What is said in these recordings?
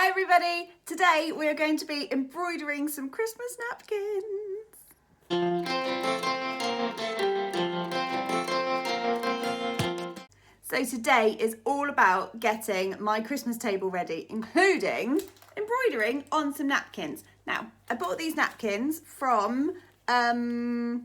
Hi everybody! Today we are going to be embroidering some Christmas napkins. So today is all about getting my Christmas table ready, including embroidering on some napkins. Now, I bought these napkins from Temu.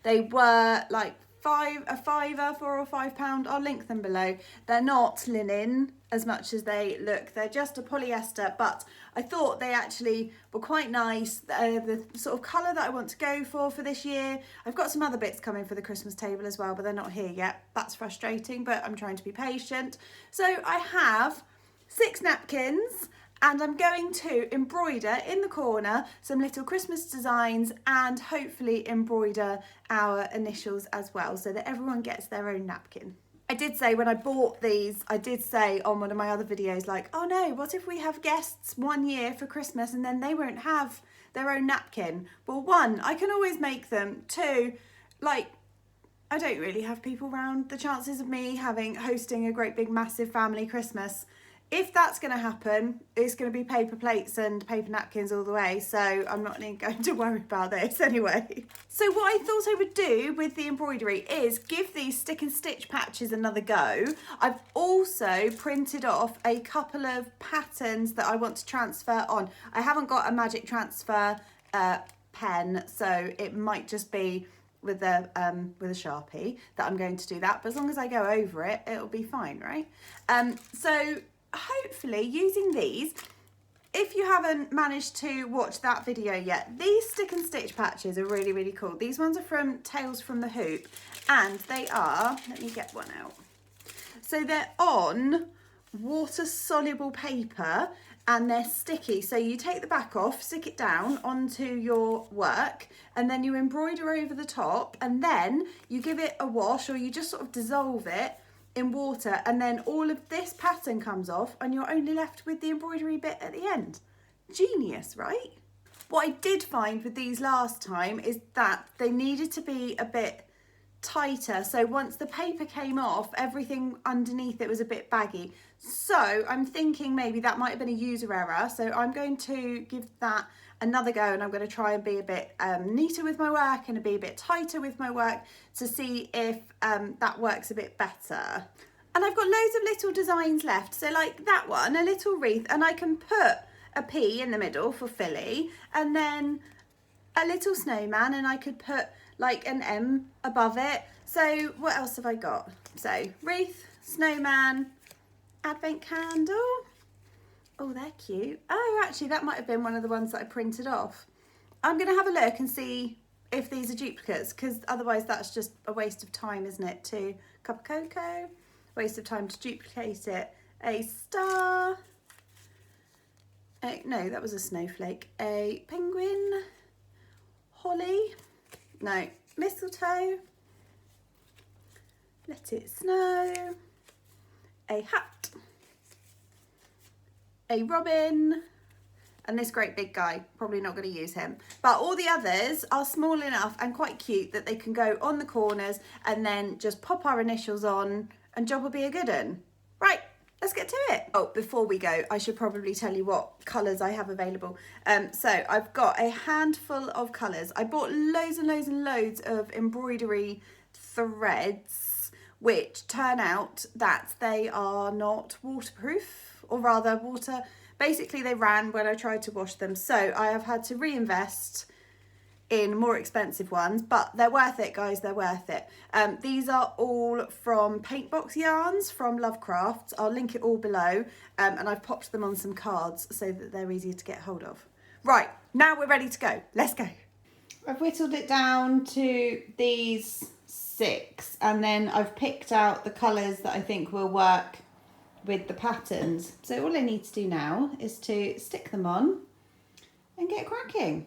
They were like a fiver, £4 or £5. I'll link them below. They're not linen as much as they look. They're just a polyester, but I thought they actually were quite nice. The sort of colour that I want to go for this year. I've got some other bits coming for the Christmas table as well, but they're not here yet. That's frustrating, but I'm trying to be patient. So I have 6 napkins, and I'm going to embroider in the corner some little Christmas designs and hopefully embroider our initials as well so that everyone gets their own napkin. I did say when I bought these, I did say on one of my other videos, like, oh no, what if we have guests one year for Christmas and then they won't have their own napkin? Well, 1, I can always make them. 2, like, I don't really have people round. The chances of me hosting a great big massive family Christmas, if that's going to happen, it's going to be paper plates and paper napkins all the way. So I'm not even going to worry about this anyway. So what I thought I would do with the embroidery is give these stick and stitch patches another go. I've also printed off a couple of patterns that I want to transfer on. I haven't got a magic transfer pen, so it might just be with a Sharpie that I'm going to do that. But as long as I go over it, it'll be fine, right? So hopefully using these, if you haven't managed to watch that video yet, these stick and stitch patches are really, really cool. These ones are from Tales from the Hoop, and they are, let me get one out. So they're on water soluble paper and they're sticky. So you take the back off, stick it down onto your work, and then you embroider over the top, and then you give it a wash, or you just sort of dissolve it in water, and then all of this pattern comes off and you're only left with the embroidery bit at the end. Genius, right? What I did find with these last time is that they needed to be a bit tighter, so once the paper came off, everything underneath it was a bit baggy. So I'm thinking maybe that might have been a user error, so I'm going to give that another go, and I'm going to try and be a bit neater with my work and be a bit tighter with my work to see if that works a bit better. And I've got loads of little designs left, so like that one, a little wreath, and I can put a P in the middle for Phili, and then a little snowman, and I could put like an M above it. So what else have I got? So wreath, snowman, advent candle. Oh, they're cute. Oh, actually, that might have been one of the ones that I printed off. I'm going to have a look and see if these are duplicates, because otherwise that's just a waste of time, isn't it? To cup of cocoa, waste of time to duplicate it. A star. No, that was a snowflake. A penguin. Holly. No, mistletoe. Let it snow. A hat. A robin, and this great big guy. Probably not going to use him, but all the others are small enough and quite cute that they can go on the corners, and then just pop our initials on and job will be a good one. Right, let's get to it. Oh, before we go, I should probably tell you what colours I have available. So I've got a handful of colours. I bought loads and loads and loads of embroidery threads, which turn out that they are not waterproof, or rather water, basically they ran when I tried to wash them. So I have had to reinvest in more expensive ones, but they're worth it, guys, they're worth it. These are all from Paintbox yarns from Lovecraft. I'll link it all below, and I've popped them on some cards so that they're easier to get hold of. Right, now we're ready to go. Let's go. I've whittled it down to these 6, and then I've picked out the colours that I think will work with the patterns. So all I need to do now is to stick them on and get cracking.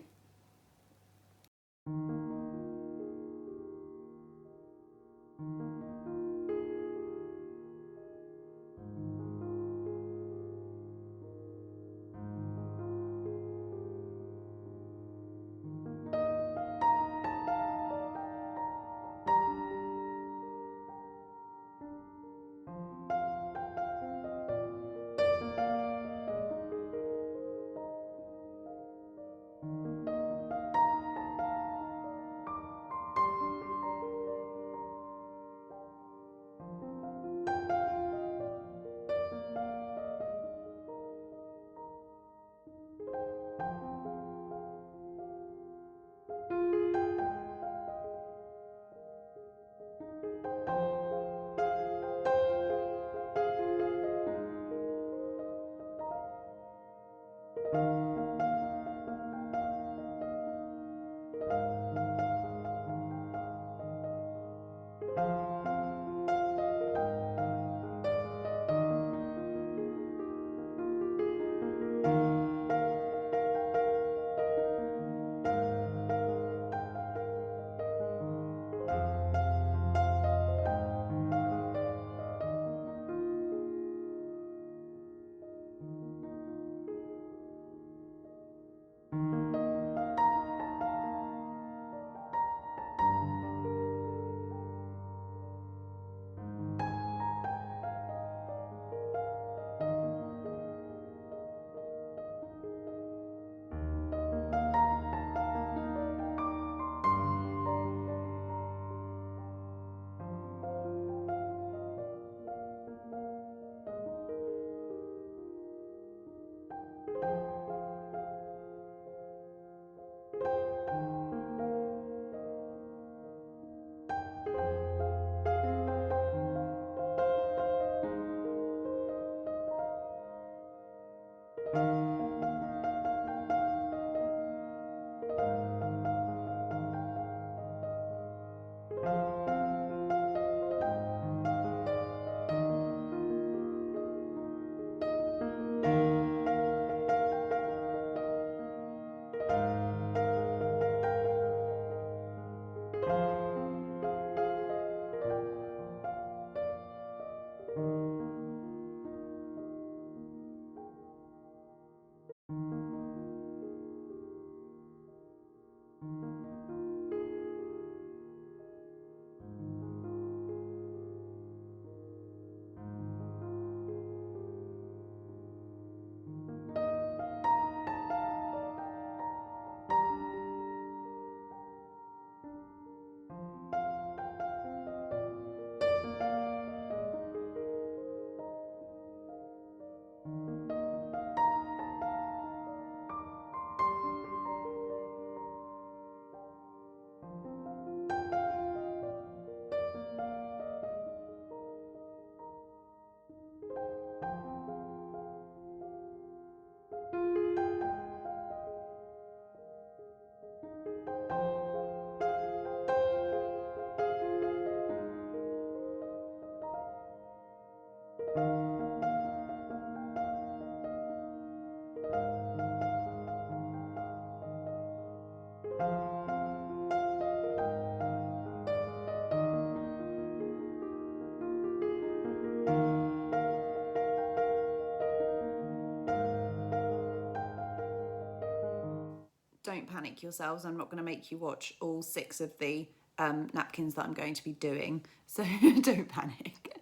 don't panic yourselves. I'm not going to make you watch all 6 of the napkins that I'm going to be doing, so don't panic.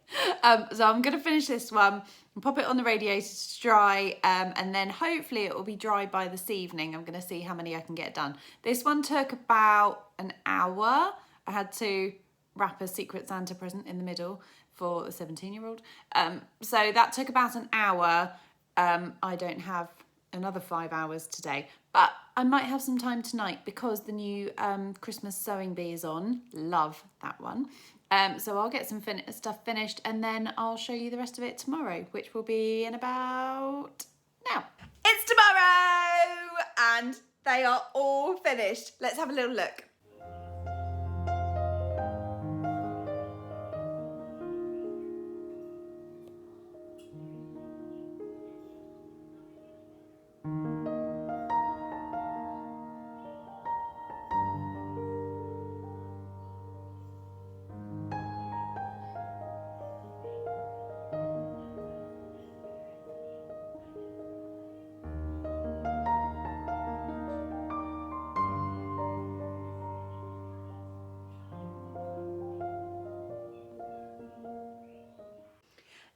So I'm going to finish this one and pop it on the radiator to dry, and then hopefully it will be dry by this evening. I'm going to see how many I can get done. This one took about an hour. I had to wrap a Secret Santa present in the middle for the 17-year-old. So that took about an hour. I don't have another 5 hours today, but I might have some time tonight because the new Christmas sewing bee is on. Love that one. So I'll get some stuff finished and then I'll show you the rest of it tomorrow, which will be in about now. It's tomorrow and they are all finished. Let's have a little look.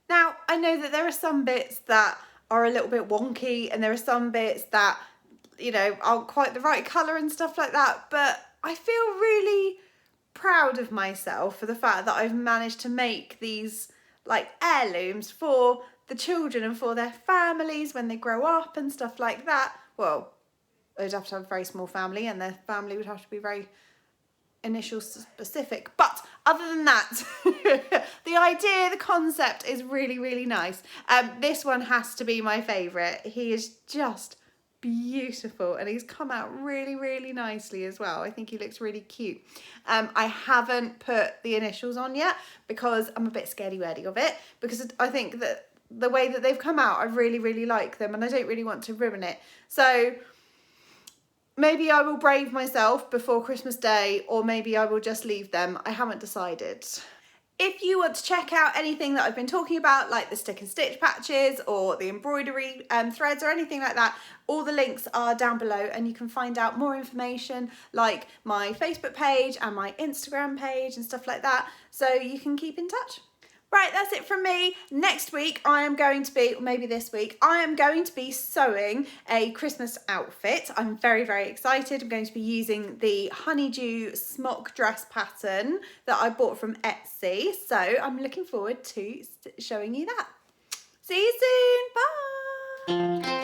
Now, I know that there are some bits that are a little bit wonky and there are some bits that, you know, aren't quite the right colour and stuff like that, but I feel really proud of myself for the fact that I've managed to make these like heirlooms for the children and for their families when they grow up and stuff like that. Well, they'd have to have a very small family and their family would have to be very initial specific, but other than that the idea, the concept is really, really nice. This one has to be my favourite. He is just beautiful and he's come out really, really nicely as well. I think he looks really cute. I haven't put the initials on yet because I'm a bit scaredy-wordy of it, because I think that the way that they've come out, I really, really like them and I don't really want to ruin it. So maybe I will brave myself before Christmas Day, or maybe I will just leave them. I haven't decided. If you want to check out anything that I've been talking about, like the stick and stitch patches or the embroidery threads or anything like that, all the links are down below and you can find out more information like my Facebook page and my Instagram page and stuff like that, so you can keep in touch. Right, that's it from me. Next week I am going to be, or maybe this week, I am going to be sewing a Christmas outfit. I'm very, very excited. I'm going to be using the honeydew smock dress pattern that I bought from Etsy. So I'm looking forward to showing you that. See you soon. Bye.